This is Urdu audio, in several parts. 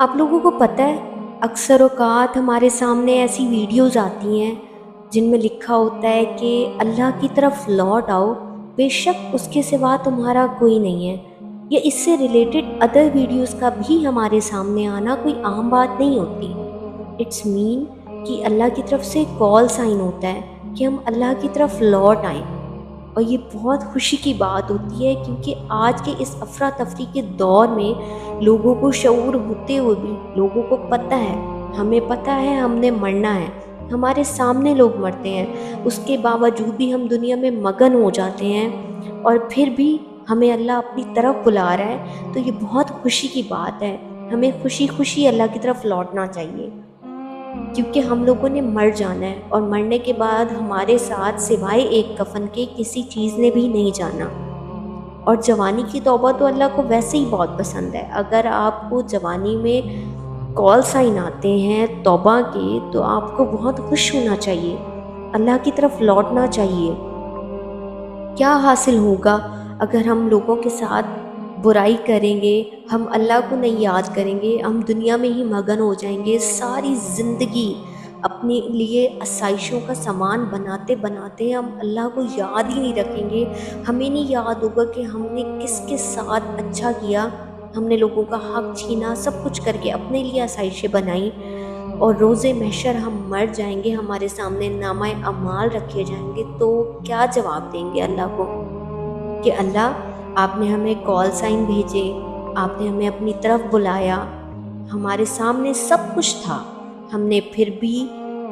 آپ لوگوں کو پتہ ہے اکثر اوقات ہمارے سامنے ایسی ویڈیوز آتی ہیں جن میں لکھا ہوتا ہے کہ اللہ کی طرف لوٹ آؤ، بے شک اس کے سوا تمہارا کوئی نہیں ہے، یا اس سے ریلیٹڈ ادر ویڈیوز کا بھی ہمارے سامنے آنا کوئی عام بات نہیں ہوتی۔ اٹس مین کہ اللہ کی طرف سے کال سائن ہوتا ہے کہ ہم اللہ کی طرف لوٹ آئیں، اور یہ بہت خوشی کی بات ہوتی ہے کیونکہ آج کے اس افراتفری کے دور میں لوگوں کو شعور ہوتے ہوئے بھی لوگوں کو پتہ ہے، ہمیں پتہ ہے ہم نے مرنا ہے، ہمارے سامنے لوگ مرتے ہیں، اس کے باوجود بھی ہم دنیا میں مگن ہو جاتے ہیں، اور پھر بھی ہمیں اللہ اپنی طرف بلا رہا ہے۔ تو یہ بہت خوشی کی بات ہے، ہمیں خوشی خوشی اللہ کی طرف لوٹنا چاہیے، کیونکہ ہم لوگوں نے مر جانا ہے، اور مرنے کے بعد ہمارے ساتھ سوائے ایک کفن کے کسی چیز نے بھی نہیں جانا۔ اور جوانی کی توبہ تو اللہ کو ویسے ہی بہت پسند ہے۔ اگر آپ کو جوانی میں کال سائن آتے ہیں توبہ کے تو آپ کو بہت خوش ہونا چاہیے، اللہ کی طرف لوٹنا چاہیے۔ کیا حاصل ہوگا اگر ہم لوگوں کے ساتھ برائی کریں گے، ہم اللہ کو نہیں یاد کریں گے، ہم دنیا میں ہی مگن ہو جائیں گے، ساری زندگی اپنے لیے آسائشوں کا سامان بناتے بناتے ہم اللہ کو یاد ہی نہیں رکھیں گے، ہمیں نہیں یاد ہوگا کہ ہم نے کس کے ساتھ اچھا کیا، ہم نے لوگوں کا حق چھینا، سب کچھ کر کے اپنے لیے آسائشیں بنائیں، اور روز محشر ہم مر جائیں گے، ہمارے سامنے نامہ اعمال رکھے جائیں گے، تو کیا جواب دیں گے اللہ کو کہ اللہ آپ نے ہمیں کال سائن بھیجے، آپ نے ہمیں اپنی طرف بلایا، ہمارے سامنے سب کچھ تھا، ہم نے پھر بھی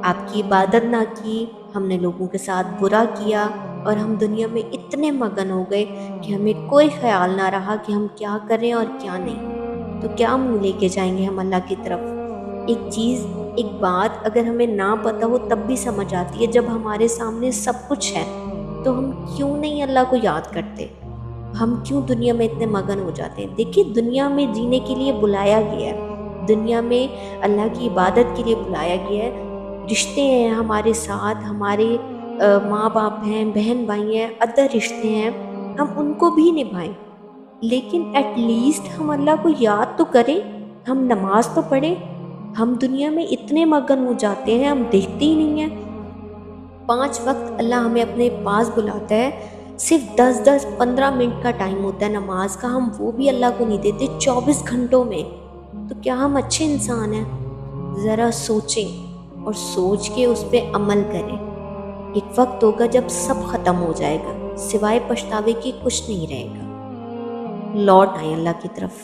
آپ کی عبادت نہ کی، ہم نے لوگوں کے ساتھ برا کیا، اور ہم دنیا میں اتنے مگن ہو گئے کہ ہمیں کوئی خیال نہ رہا کہ ہم کیا کریں اور کیا نہیں۔ تو کیا منہ لے کے جائیں گے ہم اللہ کی طرف؟ ایک چیز، ایک بات اگر ہمیں نہ پتہ ہو تب بھی سمجھ آتی ہے، جب ہمارے سامنے سب کچھ ہے تو ہم کیوں نہیں اللہ کو یاد کرتے؟ ہم کیوں دنیا میں اتنے مگن ہو جاتے ہیں؟ دیکھیے، دنیا میں جینے کے لیے بلایا گیا ہے، دنیا میں اللہ کی عبادت کے لیے بلایا گیا ہے، رشتے ہیں ہمارے ساتھ، ہمارے ماں باپ ہیں، بہن بھائی ہیں، ادر رشتے ہیں، ہم ان کو بھی نبھائیں، لیکن ایٹ لیسٹ ہم اللہ کو یاد تو کریں، ہم نماز تو پڑھیں۔ ہم دنیا میں اتنے مگن ہو جاتے ہیں، ہم دیکھتے ہی نہیں ہیں۔ 5 وقت اللہ ہمیں اپنے پاس بلاتا ہے، صرف 10-15 منٹ کا ٹائم ہوتا ہے نماز کا، ہم وہ بھی اللہ کو نہیں دیتے 24 گھنٹوں میں۔ تو کیا ہم اچھے انسان ہیں؟ ذرا سوچیں اور سوچ کے اس پہ عمل کریں۔ ایک وقت ہوگا جب سب ختم ہو جائے گا، سوائے پچھتاوے کے کچھ نہیں رہے گا۔ لوٹ آئیں اللہ کی طرف۔